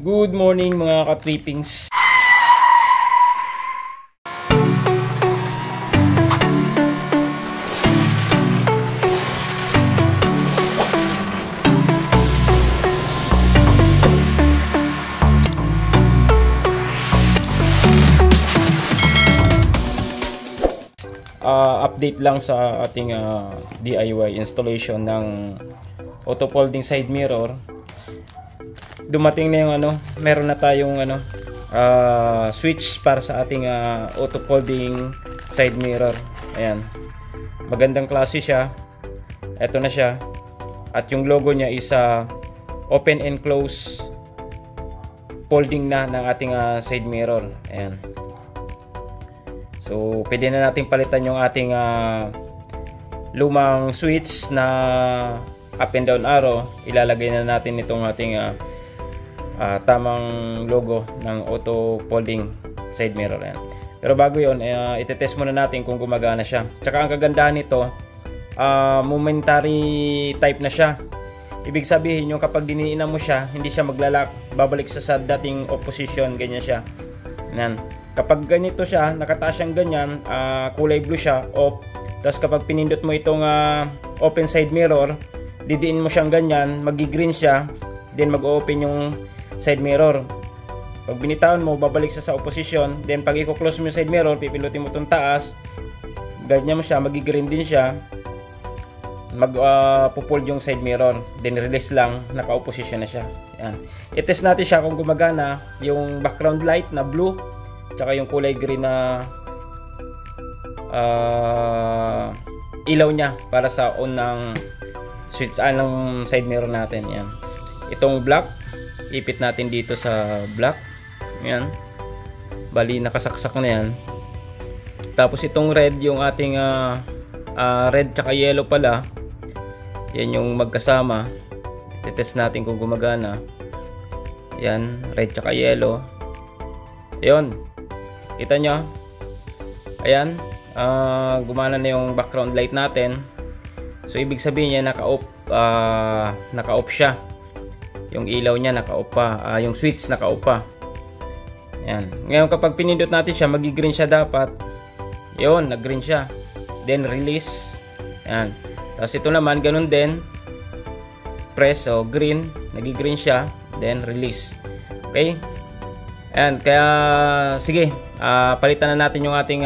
Good morning mga ka-trippings. Update lang sa ating DIY installation ng auto folding side mirror. Dumating na yung meron na tayong switch para sa ating auto folding side mirror. Ayan. Magandang klase siya. Ito na siya. At yung logo niya is open and close folding na ng ating side mirror. Ayan. So, pwede na natin palitan yung ating lumang switch na up and down arrow. Ilalagay na natin itong ating tamang logo ng auto folding side mirror. Ayan. Pero bago yun, itetest muna natin kung gumagana siya. Tsaka ang kagandahan nito, momentary type na siya. Ibig sabihin yung kapag diniinan mo siya, hindi siya maglalak, babalik sa dating opposition, ganyan siya. Ayan. Kapag ganito siya, nakataas siyang ganyan, kulay blue siya, off. Tapos kapag pinindot mo itong open side mirror, didiin mo siyang ganyan, magi-green siya, then mag-open yung side mirror. Pag binitawan mo, babalik sa opposition, then pag i-close mo yung side mirror, pipindutin mo itong taas, ganyan mo siya, magi-green din siya, mag-pull yung side mirror, then release lang, naka-opposition na siya. Yan. I-test natin siya kung gumagana, yung background light na blue, tsaka yung kulay green na ilaw niya para sa on ng switch ng side mirror natin. Yan. Itong black, ipit natin dito sa black. Yan. Bali nakasaksak na yan. Tapos itong red, yung ating red tsaka yellow pala. Yan yung magkasama. I-test natin kung gumagana. Yan, red tsaka yellow. Ayun. Kita nyo? Ayan. Gumana na yung background light natin. So, ibig sabihin niya, naka-off siya. Yung ilaw niya, naka-off pa. Yung switch, naka-off pa. Ayan. Ngayon, kapag pinindot natin siya, magi-green siya dapat. Yun, nag-green siya. Then, release. Ayan. Tapos, ito naman, ganun din. Press, so, green. Nagi-green siya. Then, release. Okay? Ayan, kaya sige, palitan na natin yung ating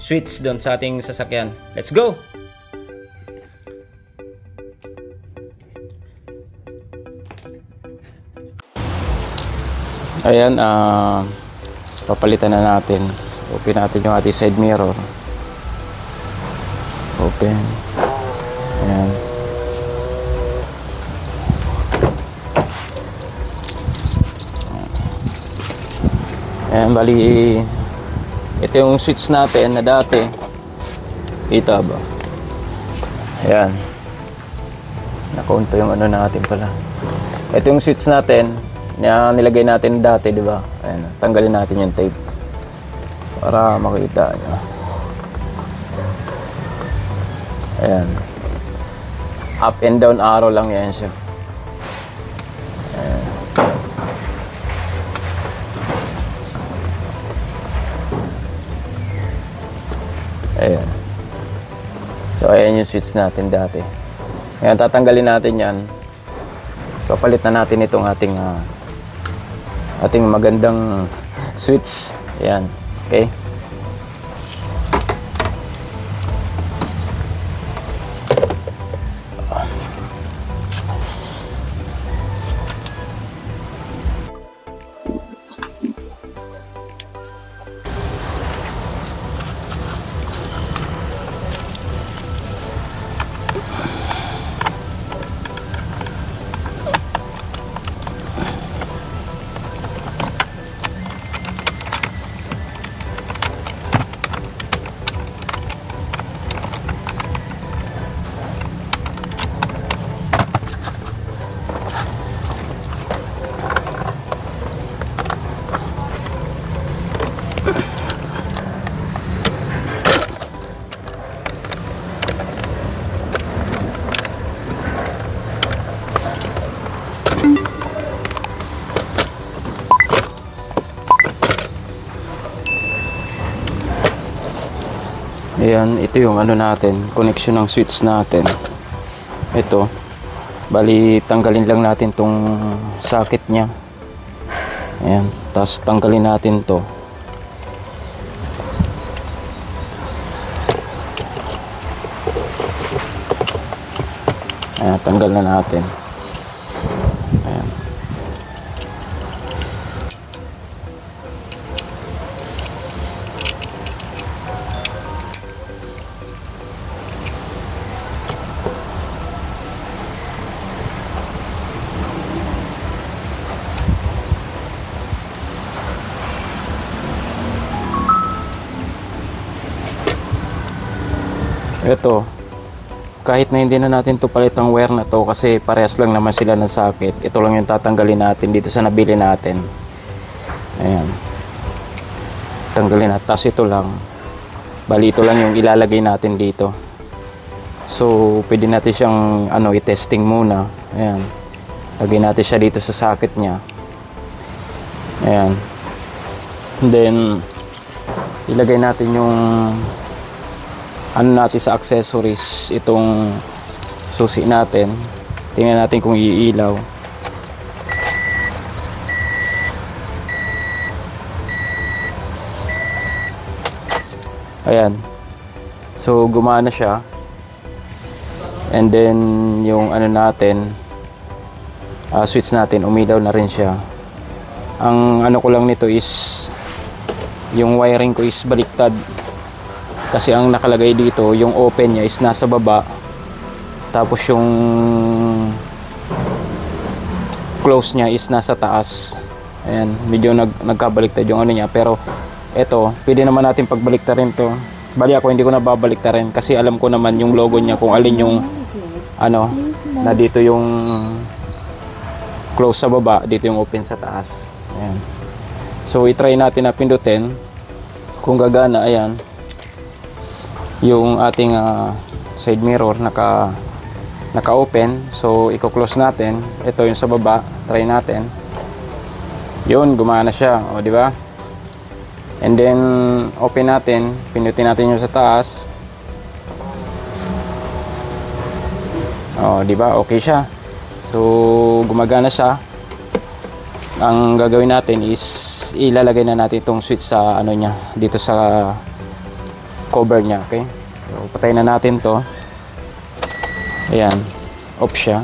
switch doon sa ating sasakyan. Let's go! Ayan, papalitan na natin. Open natin yung ating side mirror. Open. Ayan. Ayan, bali ito yung switch natin na dati. Kita ba? Ayan. Naka-on pa yung natin pala. Ito yung switch natin na nilagay natin dati, di ba? Ayan, tanggalin natin yung tape para makita nyo. Ayan. Up and down arrow lang yan siya. Ayan. Ayan. So, ayan yung switch natin dati. Ngayon, tatanggalin natin yan. Papalit na natin itong ating magandang switch. Ayan. Okay. Ayan, ito yung ano natin, connection ng switch natin. Ito. Bali, tanggalin lang natin tong socket niya. Ayan, tapos tanggalin natin to. Ayan, tanggal na natin. Ayan. Ito, kahit na hindi na natin to palit ang wire na to kasi parehas lang naman sila ng socket, ito lang yung tatanggalin natin dito sa nabili natin. Ayan, tanggalin natin, tapos ito lang, bali ito lang yung ilalagay natin dito. So pwede natin siyang ano, i-testing muna. Ayan, lagay natin siya dito sa socket nya. Ayan, then ilagay natin yung ano natin sa accessories, itong susi natin. Tingnan natin kung iilaw. Ayan, so gumana siya. And then yung ano natin, switch natin, umilaw na rin siya. Ang ano ko lang nito is yung wiring ko is baliktad. Kasi ang nakalagay dito, yung open niya is nasa baba. Tapos yung close niya is nasa taas. Ayan, medyo nagkabaliktad yung ano niya. Pero eto, pwede naman natin pagbaliktarin to. Bali ako hindi ko na babaliktarin kasi alam ko naman yung logo niya kung alin yung ano, na dito yung close sa baba, dito yung open sa taas. Ayan. So i-try natin na pindutin kung gagana. Ayan, yung ating side mirror naka-open. So i-close natin. Ito yung sa baba, try natin. Yun, gumana siya, o di ba? And then open natin, pindutin natin yung sa taas. O di ba? Okay siya. So gumagana siya. Ang gagawin natin is ilalagay na natin itong switch sa ano niya, dito sa cover niya, okay? So patayin na natin to. Ayan, off siya.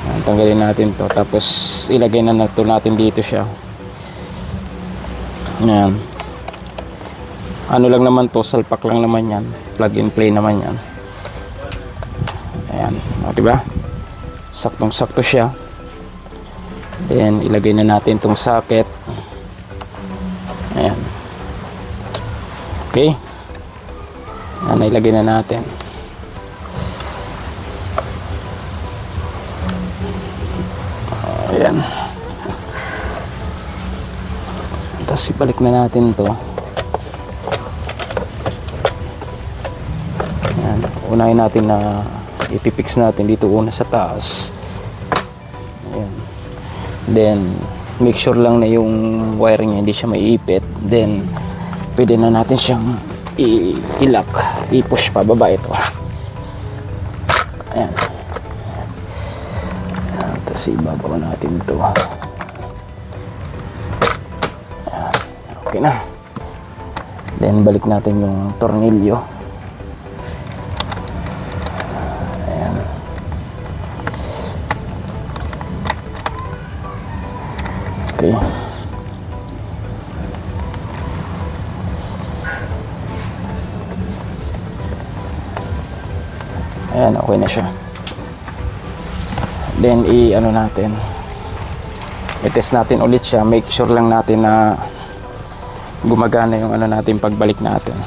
Ayan, tanggalin natin to, tapos ilagay na natin dito siya. Ayan, ano lang naman to, salpak lang naman yan, plug and play naman yan. Ayan, o diba, saktong sakto siya. Then ilagay na natin tong socket. Ayan, okay. Ayan, ilagay na natin. Ayan. Tapos ibalik na natin to. Ayan, unahin natin na ipipix natin dito una sa taas. Ayan. Then make sure lang na yung wiring niya hindi siya maiipit. Then pwede na natin siyang i-lock, i-push pa baba ito. Ayan. Ayan, tapos ibabaw natin ito. Ayan, okay na. Then balik natin yung tornilyo. Ayan. Okay. Ayan, okay na siya. Then i-ano natin, i-test natin ulit siya. Make sure lang natin na gumagana yung ano natin pagbalik natin.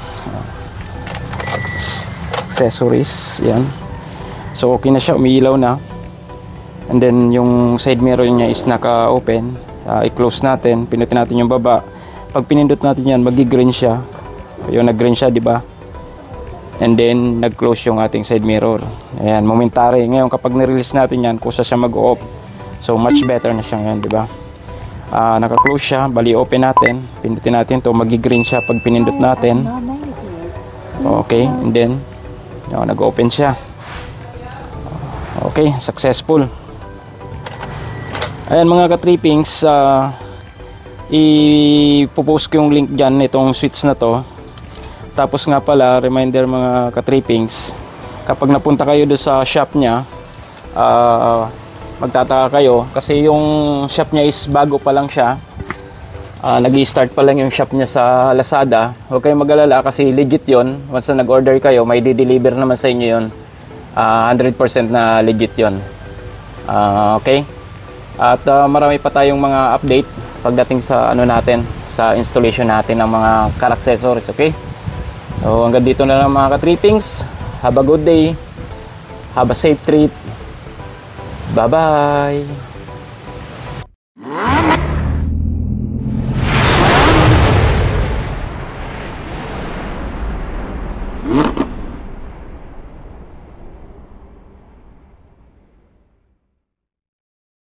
Accessories, yan. So okay na siya, umiilaw na. And then yung side mirror niya is naka-open. I-close natin, pinutin natin yung baba. Pag pinindot natin yan, magi-green siya. Yung nag-green siya, di ba? And then nag-close yung ating side mirror. Ayan, momentary. Ngayon kapag ni-release natin yan, kusa siya mag-off. So much better na siya ngayon, di ba? Naka-close siya, bali open natin. Pindutin natin to, magi-green siya pag pinindot natin. Okay, and then nag-open siya. Okay, successful. Ayan mga ka-trippings, ipopost ko yung link dyan itong switch na to. Tapos nga pala, reminder mga ka-trippings, kapag napunta kayo doon sa shop nya, magtataka kayo kasi yung shop nya is bago pa lang siya. Nag-i-start pa lang yung shop niya sa Lazada. Huwag kayong mag-alala kasi legit yon. Once na nag-order kayo, may di-deliver naman sa inyo yon. 100% na legit yon. Okay? At marami pa tayong mga update pagdating sa natin, sa installation natin ng mga car accessories. Okay? So hanggang dito na lang mga ka-trippings. Have a good day. Have a safe trip. Bye-bye.